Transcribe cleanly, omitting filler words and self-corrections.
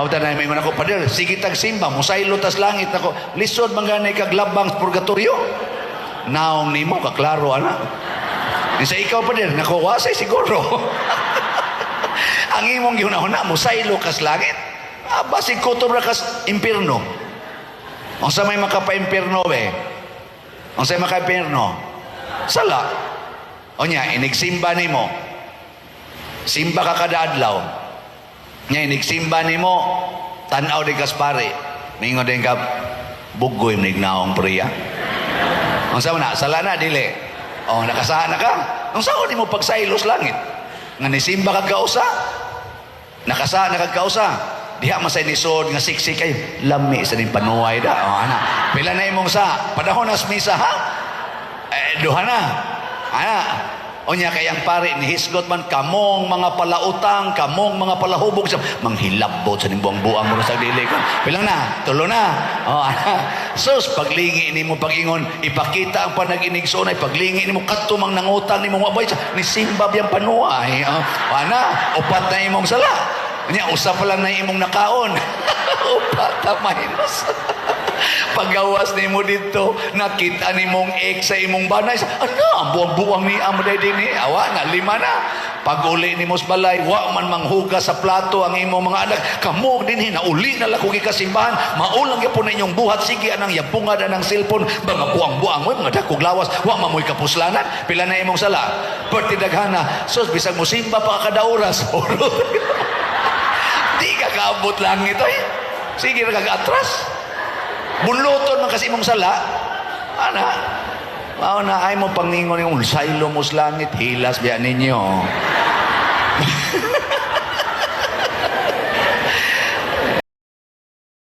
Mauta na may ako, pader, sige tagsimba, musaylo tas langit ako. Lisod manganay kaglabang sa purgatorio. Naong nimo kaklaro ana. Di sa ikaw pader, nakuwasay siguro. Ang imong gihuna-huna, musaylo kas langit. Basig kutob ra kas impierno. Ang sa may makapa-impierno be. Ang sa maka-impierno. Sala. O niya, inigsimba nimo. Simba ka kada adlaw. Nya inigsimba nimo, tanaw di kaspare. Mingo din ka bugoy nignaong priya. Ang sa na, sala na dili. O nakasahan na ka. Ang sao nimo pagsaylos langit. Nga nisimba kag kausa. Nakasahan na kag kausa. Diha masay nisod nga siksik kay lami sa ning panuway da. O ana. Pila na imong sa padahon nas misa ha? Duha na. Ana. O niya kayang pare ni hisgot man kamong mga palautang, kamong mga palahubog sa manghilabot sa ning buang-buang mo sa dili ko. Pilang na, tulo na. O ana. Sus paglingi nimo pagingon, ipakita ang panag-inigsoon ay paglingi nimo kadto mang nangutang nimo wabay ni simba biyang panuay. O ana, upat na imong sala. Nya usa pa lang na imong nakaon. Upat ta minus. Pagawas nimo dito, nakita nimong ex sa imong banay. Ano, buwang-buwang ni amaday dinhi. Awa na lima na. Pag-uli nimo sa balay, wa man manghugas sa plato ang imong mga anak. Kamo dinhi na uli na lang kugi kasimbahan. Maulang gyapon na inyong buhat sige anang yapungad anang cellphone. Mga buwang-buwang mo, mga dakog lawas, wa mamoy kapuslanan. Pila na imong sala. Perti daghana. Sus bisag mo simba pa kada oras. Di ka kaabot langit ay. Sige na kag-atras. Bunluton man kasi imong sala. Ana. Mao na ay mo pangingon yung saylo mo sa langit hilas biya ninyo.